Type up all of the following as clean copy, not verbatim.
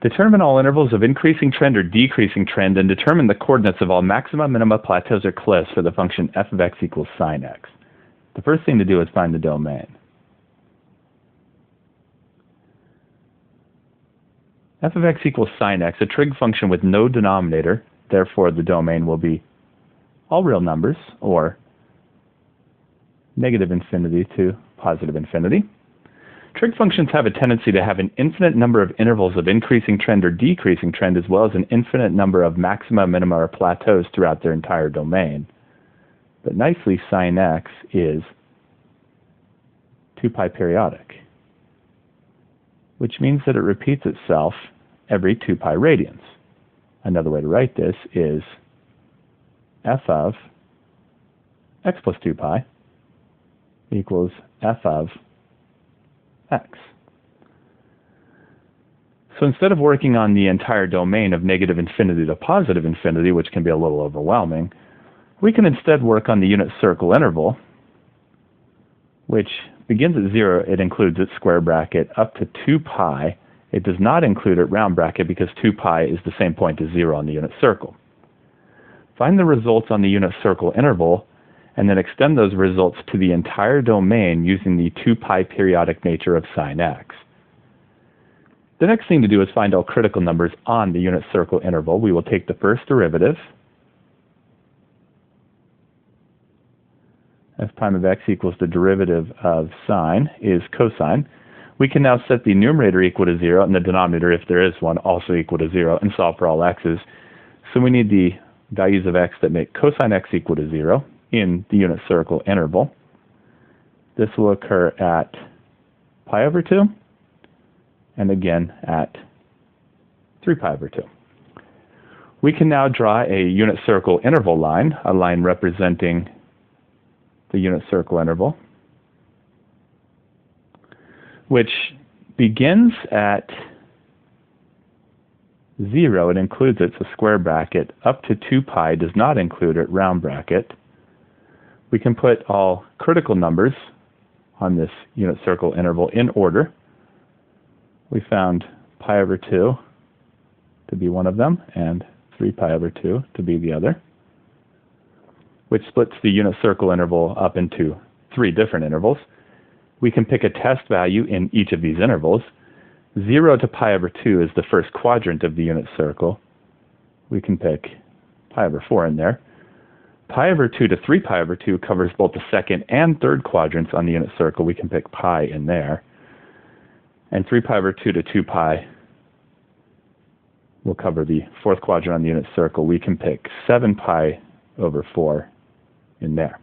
Determine all intervals of increasing trend or decreasing trend and determine the coordinates of all maxima, minima, plateaus, or cliffs for the function f of x equals sine x. The first thing to do is find the domain. F of x equals sine x, a trig function with no denominator, therefore the domain will be all real numbers, or negative infinity to positive infinity. Trig functions have a tendency to have an infinite number of intervals of increasing trend or decreasing trend, as well as an infinite number of maxima, minima, or plateaus throughout their entire domain. But nicely, sine x is 2 pi periodic, which means that it repeats itself every 2 pi radians. Another way to write this is f of x plus 2 pi equals f of x. So instead of working on the entire domain of negative infinity to positive infinity, which can be a little overwhelming, we can instead work on the unit circle interval, which begins at 0. It includes its square bracket up to 2 pi. It does not include its round bracket because 2 pi is the same point as 0 on the unit circle. Find the results on the unit circle interval and then extend those results to the entire domain using the 2 pi periodic nature of sine x. The next thing to do is find all critical numbers on the unit circle interval. We will take the first derivative, f prime of x equals the derivative of sine is cosine. We can now set the numerator equal to 0 and the denominator, if there is one, also equal to 0 and solve for all x's. So we need the values of x that make cosine x equal to 0 in the unit circle interval. This will occur at pi over 2 and again at 3 pi over 2. We can now draw a unit circle interval line, a line representing the unit circle interval, which begins at 0. It includes its a square bracket up to 2 pi, does not include it round bracket. We can put all critical numbers on this unit circle interval in order. We found pi over 2 to be one of them and 3 pi over 2 to be the other, which splits the unit circle interval up into 3 different intervals. We can pick a test value in each of these intervals. 0 to pi over 2 is the first quadrant of the unit circle. We can pick pi over 4 in there. Pi over 2 to 3 pi over 2 covers both the second and third quadrants on the unit circle. We can pick pi in there. And 3 pi over 2 to 2 pi will cover the fourth quadrant on the unit circle. We can pick 7 pi over 4 in there.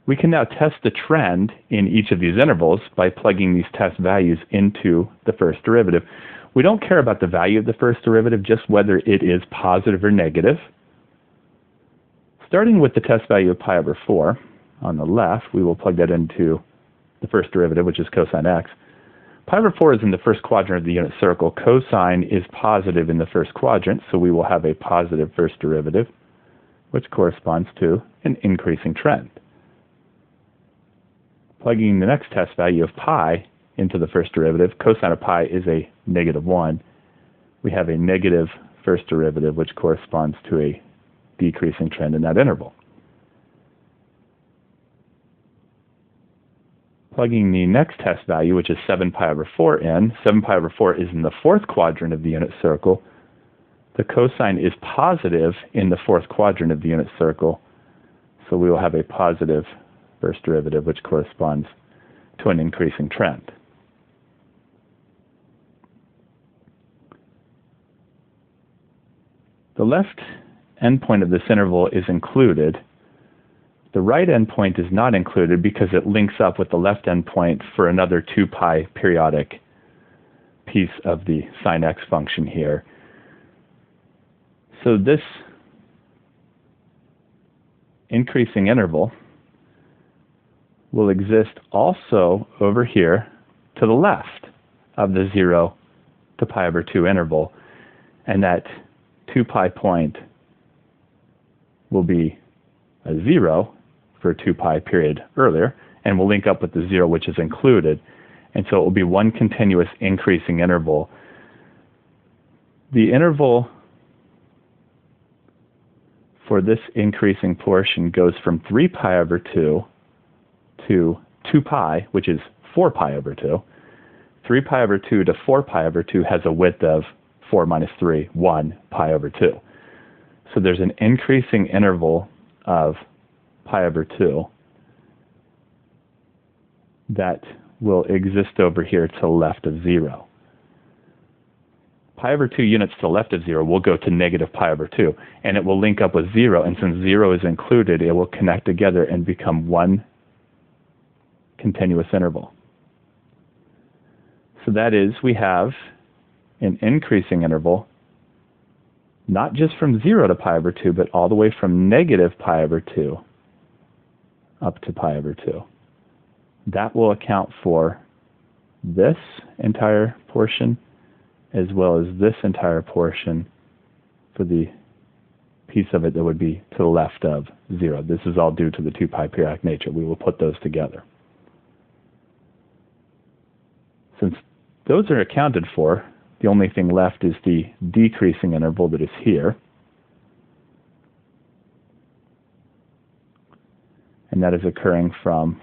We can now test the trend in each of these intervals by plugging these test values into the first derivative. We don't care about the value of the first derivative, just whether it is positive or negative. Starting with the test value of pi over 4, on the left, we will plug that into the first derivative, which is cosine x. Pi over 4 is in the first quadrant of the unit circle. Cosine is positive in the first quadrant, so we will have a positive first derivative, which corresponds to an increasing trend. Plugging the next test value of pi into the first derivative, cosine of pi is a -1. We have a negative first derivative, which corresponds to a decreasing trend in that interval. Plugging the next test value, which is 7 pi over 4 in, 7 pi over 4 is in the fourth quadrant of the unit circle. The cosine is positive in the fourth quadrant of the unit circle, so we will have a positive first derivative, which corresponds to an increasing trend. The left endpoint of this interval is included. The right endpoint is not included because it links up with the left endpoint for another 2 pi periodic piece of the sine x function here. So this increasing interval will exist also over here to the left of the 0 to pi over 2 interval, and that 2 pi point will be a 0 for 2 pi period earlier, and will link up with the 0 which is included, and so it will be one continuous increasing interval the interval for this increasing portion goes from 3 pi over 2 to 2 pi, which is 4 pi over 2. 3 pi over 2 to 4 pi over 2 has a width of 4 minus 3, 1 pi over 2. So there's an increasing interval of pi over 2 that will exist over here to the left of 0. Pi over 2 units to the left of 0 will go to negative pi over 2, and it will link up with 0, and since 0 is included, it will connect together and become one continuous interval. So that is, we have an increasing interval, not just from 0 to pi over 2, but all the way from negative pi over 2 up to pi over 2. That will account for this entire portion as well as this entire portion for the piece of it that would be to the left of 0. This is all due to the 2 pi periodic nature. We will put those together. Since those are accounted for, the only thing left is the decreasing interval that is here. And that is occurring from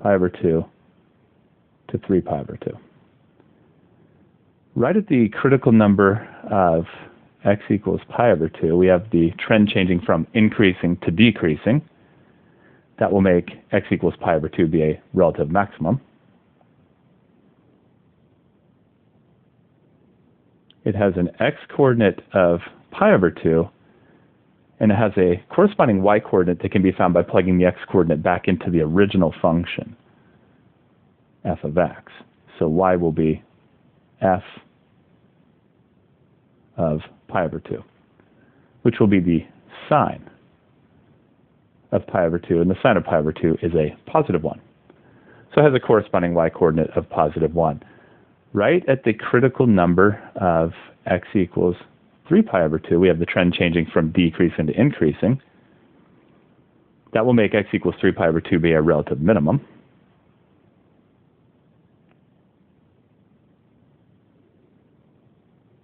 pi over 2 to 3 pi over 2. Right at the critical number of x equals pi over 2, we have the trend changing from increasing to decreasing. That will make x equals pi over 2 be a relative maximum. It has an x-coordinate of pi over 2, and it has a corresponding y-coordinate that can be found by plugging the x-coordinate back into the original function, f of x. So y will be f of pi over 2, which will be the sine of pi over 2, and the sine of pi over 2 is a positive 1. So it has a corresponding y-coordinate of positive 1. Right at the critical number of x equals 3 pi over 2, we have the trend changing from decreasing to increasing. That will make x equals 3 pi over 2 be a relative minimum.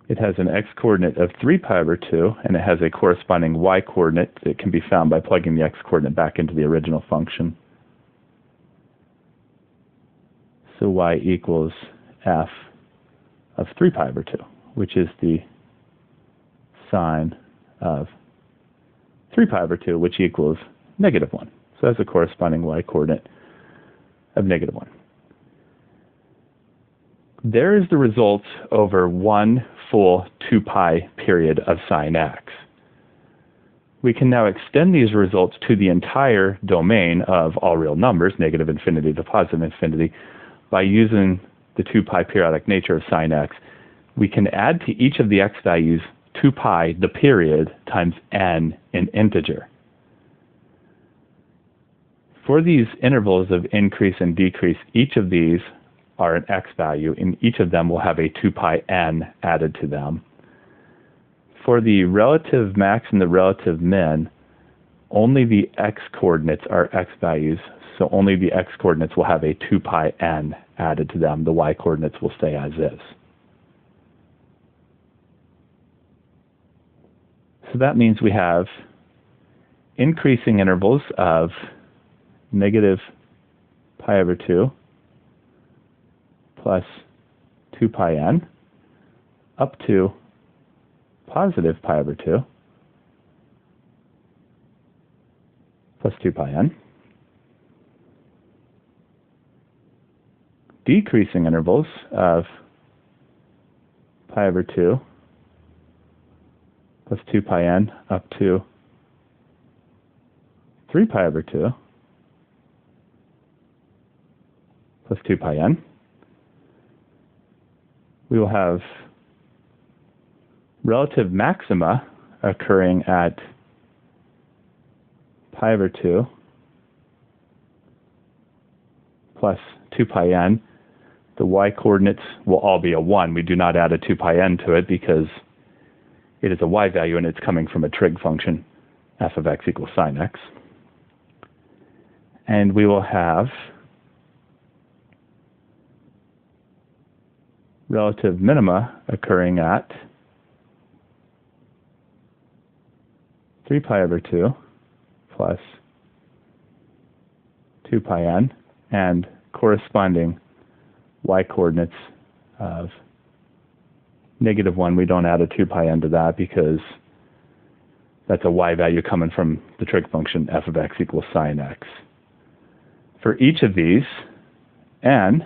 It has an x-coordinate of 3 pi over 2, and it has a corresponding y-coordinate that can be found by plugging the x-coordinate back into the original function. So y equals f of 3 pi over 2, which is the sine of 3 pi over 2, which equals negative 1. So that's a corresponding y-coordinate of negative 1. There is the result over one full 2 pi period of sine x. We can now extend these results to the entire domain of all real numbers, negative infinity to positive infinity, by using the 2 pi periodic nature of sine x. We can add to each of the x values 2 pi, the period, times n, an integer. For these intervals of increase and decrease, each of these are an x value, and each of them will have a 2 pi n added to them. For the relative max and the relative min, only the x-coordinates are x values, so only the x-coordinates will have a 2 pi n added to them. The y-coordinates will stay as is. So that means we have increasing intervals of negative pi over 2 plus 2 pi n up to positive pi over 2 plus 2 pi n. Decreasing intervals of pi over 2 plus 2 pi n up to 3 pi over 2 plus 2 pi n. We will have relative maxima occurring at pi over 2 plus 2 pi n. The y-coordinates will all be a 1. We do not add a 2 pi n to it because it is a y value and it's coming from a trig function, f of x equals sine x. And we will have relative minima occurring at 3 pi over 2 plus 2 pi n, and corresponding y-coordinates of -1. We don't add a 2 pi n to that because that's a y value coming from the trig function f of x equals sine x. For each of these, n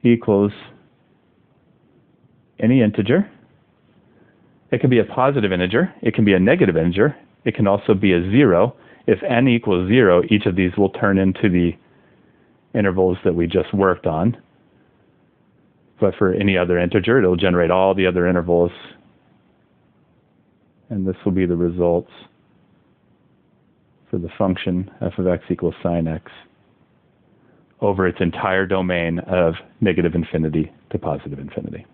equals any integer. It can be a positive integer. It can be a negative integer. It can also be a 0. If n equals 0, each of these will turn into the intervals that we just worked on. But for any other integer, it'll generate all the other intervals. And this will be the results for the function f of x equals sine x over its entire domain of -infinity to +infinity.